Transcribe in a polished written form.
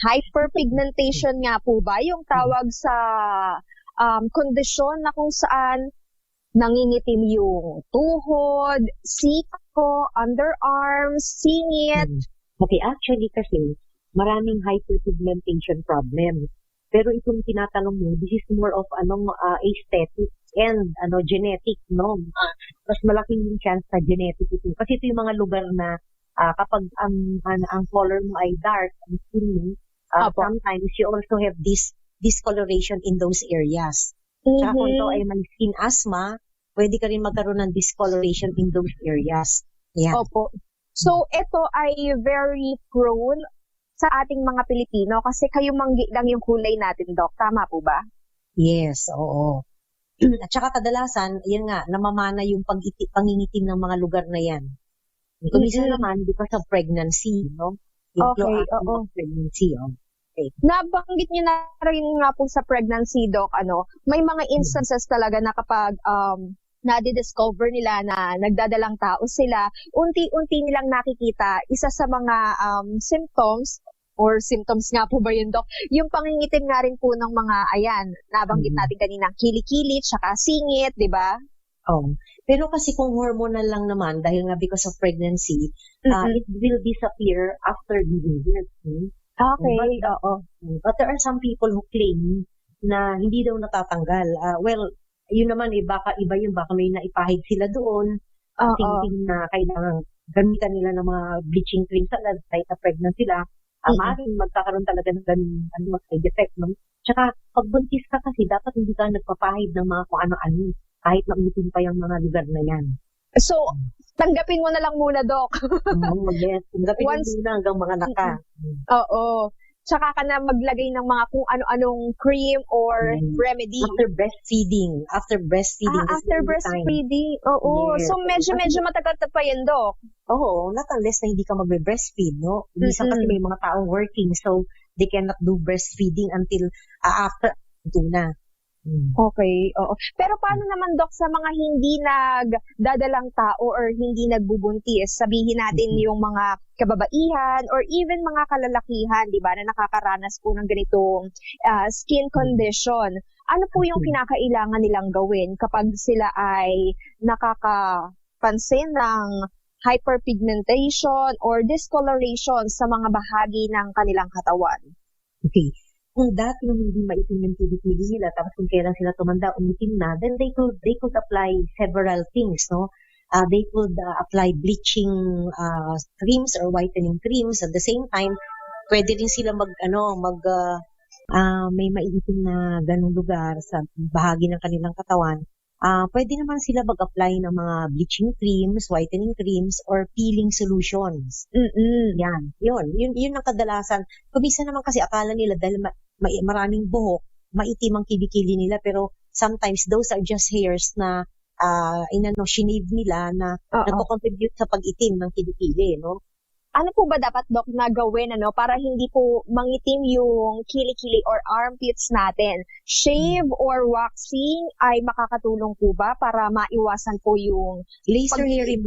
Hyperpigmentation nga po ba yung tawag sa kondisyon na kung saan nangingitim yung tuhod, siko, underarms, singit? Okay, actually kasi maraming hyperpigmentation problem. Pero itong tinatanong mo, this is more of aesthetic and genetic, no? Mas malaking chance na genetic ito. Kasi ito yung mga lugar na kapag ang color mo ay dark, ang skin mo, sometimes you also have this discoloration in those areas. Tsaka kung ito ay may skin asthma, pwede ka rin magkaroon ng discoloration in those areas. Yeah. Opo. So, ito ay very prone sa ating mga Pilipino kasi kayo manggi lang yung kulay natin, Doc. Tama po ba? Yes, oo. At saka kadalasan, yan nga, namamana yung pangingitim ng mga lugar na yan. Kung minsan naman, because of pregnancy, no? Yung pregnancy, Okay. Nabanggit niyo na rin nga po sa pregnancy, Doc, may mga instances talaga na kapag na-discover nila na nagdadalang tao sila, unti-unti nilang nakikita, isa sa mga symptoms nga po ba yun, Doc? Yung pangingitim nga rin po ng mga, nabanggit natin kanina, kilikili, tsaka singit, di ba? Pero kasi kung hormonal lang naman, dahil nga because of pregnancy, it will disappear after giving birth. Okay, But there are some people who claim na hindi daw natatanggal. Yun naman, baka iba yun, baka may naipahid sila doon, thinking na kailangan gamitan nila ng mga bleaching cream kahit na pregnant sila. Maaaring magkakaroon talaga ng ganun side effect, no? Tsaka, pag buntis ka kasi, dapat hindi ka nagpapahid ng mga kung ano-ano, kahit na umitin pa yung mga lugar na yan. So, tanggapin mo na lang muna, Doc. Yes. Tanggapin mo muna hanggang mga naka. Oo. Tsaka ka na maglagay ng mga kung ano-anong cream or remedy. After breastfeeding. After breastfeeding. Oo. Yes. So, medyo matagal pa yan, Doc. Oo. Not unless na hindi ka magbe-breastfeed, no? Minsan kasi may mga taong working, so they cannot do breastfeeding until after ito na. Okay, oo. Pero paano naman, Doc, sa mga hindi nagdadalang tao or hindi nagbubuntis? Sabihin natin yung mga kababaihan or even mga kalalakihan, di ba, na nakakaranas po ng ganitong skin condition. Ano po yung kinakailangan nilang gawin kapag sila ay nakakapansin ng hyperpigmentation or discoloration sa mga bahagi ng kanilang katawan? Okay. Kung dati nung hindi maitim yung kilikili nila, tapos kung kailan sila tumanda, umitim na, then they could apply several things, no? They could apply bleaching creams or whitening creams. At the same time, pwede rin sila may maiitim na ganung lugar sa bahagi ng kanilang katawan. Pwede naman sila mag-apply ng mga bleaching creams, whitening creams, or peeling solutions. Yan. Yun ang kadalasan. Kumisa naman kasi akala nila dahil maraming buhok, maitim ang kilikili nila, pero sometimes those are just hairs na shinave nila na nagko-contribute sa pag-itim ng kilikili, no? Ano po ba dapat, Doc, na gawin para hindi po mangitim yung kilikili or armpits natin? Shave or waxing ay makakatulong po ba para maiwasan po yung laser hair